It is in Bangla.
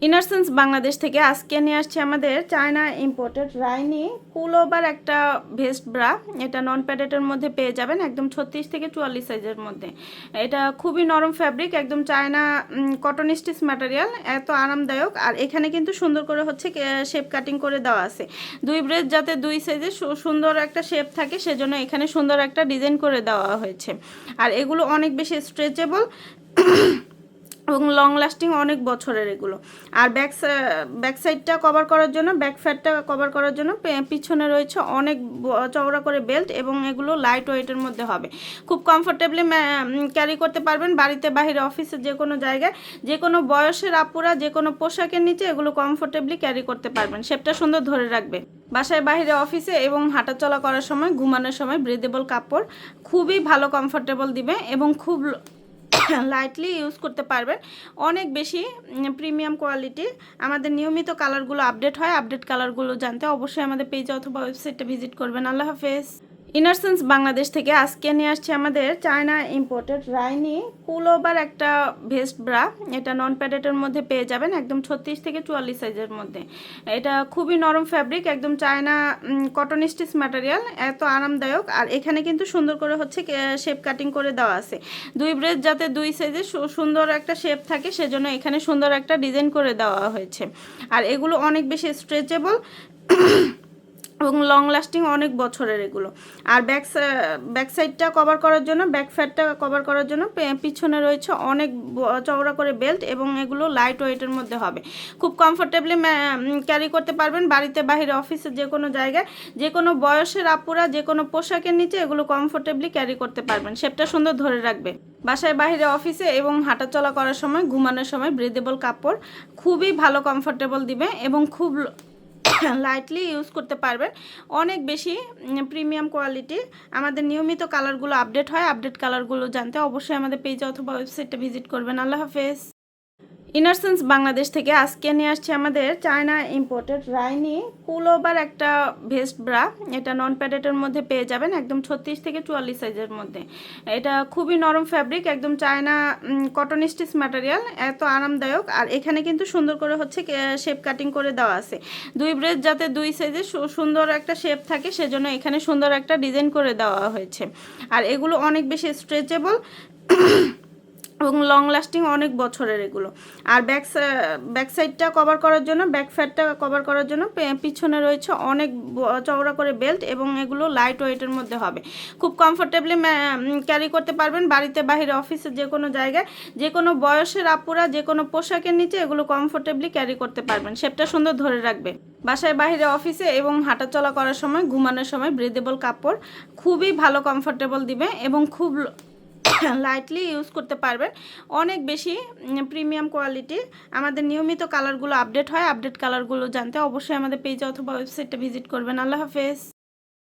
ইনারসেন্স বাংলাদেশ থেকে আজকে নিয়ে আসছে আমাদের চায়না ইম্পোর্টেড রাইনি পুলওভার একটা ভেস্ট ব্রা। এটা নন প্যাডেটের মধ্যে পেয়ে যাবেন একদম 36 থেকে 44 সাইজের মধ্যে। এটা খুবই নরম ফ্যাব্রিক, একদম চায়না কটন স্টিচ ম্যাটেরিয়াল, এত আরামদায়ক। আর এখানে কিন্তু সুন্দর করে হচ্ছে শেপ কাটিং করে দেওয়া আছে। দুই ব্রেস যাতে দুই সাইজে সুন্দর একটা শেপ থাকে সেজন্য এখানে সুন্দর একটা ডিজাইন করে দেওয়া হয়েছে। আর এগুলো অনেক বেশি স্ট্রেচেবল এবং লং লাস্টিং অনেক বছরের এগুলো। আর ব্যাক সাইডটা কভার করার জন্য, ব্যাক ফ্যাটটা কভার করার জন্য পিছনে রয়েছে অনেক চওড়া করে বেল্ট এবং এগুলো লাইট ওয়েটের মধ্যে হবে। খুব কমফোর্টেবলি ক্যারি করতে পারবেন বাড়িতে, বাহিরে, অফিসে, যে কোনো জায়গায়, যে কোনো বয়সের আপুরা যে কোনো পোশাকের নিচে এগুলো কমফোর্টেবলি ক্যারি করতে পারবেন। শেপটা সুন্দর ধরে রাখবে বাসায়, বাহিরে, অফিসে এবং হাঁটাচলা করার সময়, ঘুমানোর সময় ব্রিদেবল কাপড়, খুবই ভালো কমফোর্টেবল দিবে এবং খুব লাইটলি ইউজ করতে পারবেন। অনেক বেশি প্রিমিয়াম কোয়ালিটি। আমাদের নিয়মিত কালারগুলো আপডেট হয়। আপডেট কালারগুলো জানতে অবশ্যই আমাদের পেজ অথবা ওয়েবসাইটটা ভিজিট করবেন। আল্লাহ হাফেজ। ইনারসেন্স বাংলাদেশ থেকে আজকে নিয়ে আসছে আমাদের চায়না ইম্পোর্টেড রাইনি পুলওভার একটা ভেস্ট ব্রা। এটা নন প্যাডেটের মধ্যে পেয়ে যাবেন একদম 36 থেকে 44 সাইজের মধ্যে। এটা খুবই নরম ফ্যাব্রিক, একদম চায়না কটন স্টিচ ম্যাটেরিয়াল, এত আরামদায়ক। আর এখানে কিন্তু সুন্দর করে হচ্ছে শেপ কাটিং করে দেওয়া আছে। দুই ব্রেস যাতে দুই সাইজে সুন্দর একটা শেপ থাকে সেজন্য এখানে সুন্দর একটা ডিজাইন করে দেওয়া হয়েছে। আর এগুলো অনেক বেশি স্ট্রেচেবল এবং লং লাস্টিং অনেক বছরের এগুলো। আর ব্যাক সাইডটা কভার করার জন্য, ব্যাক ফ্যাটটা কভার করার জন্য পিছনে রয়েছে অনেক চওড়া করে বেল্ট এবং এগুলো লাইট ওয়েটের মধ্যে হবে। খুব কমফোর্টেবলি ক্যারি করতে পারবেন বাড়িতে, বাহিরে, অফিসে, যে কোনো জায়গায়, যে কোনো বয়সের আপুরা যে কোনো পোশাকের নিচে এগুলো কমফোর্টেবলি ক্যারি করতে পারবেন। শেপটা সুন্দর ধরে রাখবে বাসায়, বাহিরে, অফিসে এবং হাঁটাচলা করার সময়, ঘুমানোর সময় ব্রিদেবল কাপড়, খুবই ভালো কমফোর্টেবল দিবে এবং খুব লাইটলি ইউজ করতে পারবেন। অনেক বেশি প্রিমিয়াম কোয়ালিটি। আমাদের নিয়মিত কালারগুলো আপডেট হয়। আপডেট কালারগুলো জানতে অবশ্যই আমাদের পেজ অথবা ওয়েবসাইটটা ভিজিট করবেন। আল্লাহ হাফেজ। ইনারসেন্স বাংলাদেশ থেকে আজকে নিয়ে আসছে আমাদের চায়না ইম্পোর্টেড রাইনি পুলওভার একটা ভেস্ট ব্রা। এটা নন প্যাডেটের মধ্যে পেয়ে যাবেন একদম 36 থেকে 44 সাইজের মধ্যে। এটা খুবই নরম ফ্যাব্রিক, একদম চায়না কটন স্টিচ ম্যাটেরিয়াল, এত আরামদায়ক। আর এখানে কিন্তু সুন্দর করে হচ্ছে শেপ কাটিং করে দেওয়া আছে। দুই ব্রেস যাতে দুই সাইজে সুন্দর একটা শেপ থাকে সেজন্য এখানে সুন্দর একটা ডিজাইন করে দেওয়া হয়েছে। আর এগুলো অনেক বেশি স্ট্রেচেবল এবং লং লাস্টিং অনেক বছরের এগুলো। আর ব্যাক সাইডটা কভার করার জন্য, ব্যাক ফ্যাটটা কভার করার জন্য পিছনে রয়েছে অনেক চওড়া করে বেল্ট এবং এগুলো লাইট ওয়েটের মধ্যে হবে। খুব কমফোর্টেবলি ক্যারি করতে পারবেন বাড়িতে, বাহিরে, অফিসে, যে কোনো জায়গায়, যে কোনো বয়সের আপুরা যে কোনো পোশাকের নিচে এগুলো কমফোর্টেবলি ক্যারি করতে পারবেন। শেপটা সুন্দর ধরে রাখবে বাসায়, বাহিরে, অফিসে এবং হাঁটাচলা করার সময়, ঘুমানোর সময় ব্রিদেবল কাপড়, খুবই ভালো কমফোর্টেবল দিবে এবং খুব লাইটলি ইউজ করতে পারবেন। অনেক বেশি প্রিমিয়াম কোয়ালিটি। আমাদের নিয়মিত কালারগুলো আপডেট হয়। আপডেট কালারগুলো জানতে অবশ্যই আমাদের পেজ অথবা ওয়েবসাইটটা ভিজিট করবেন। আল্লাহ হাফেজ।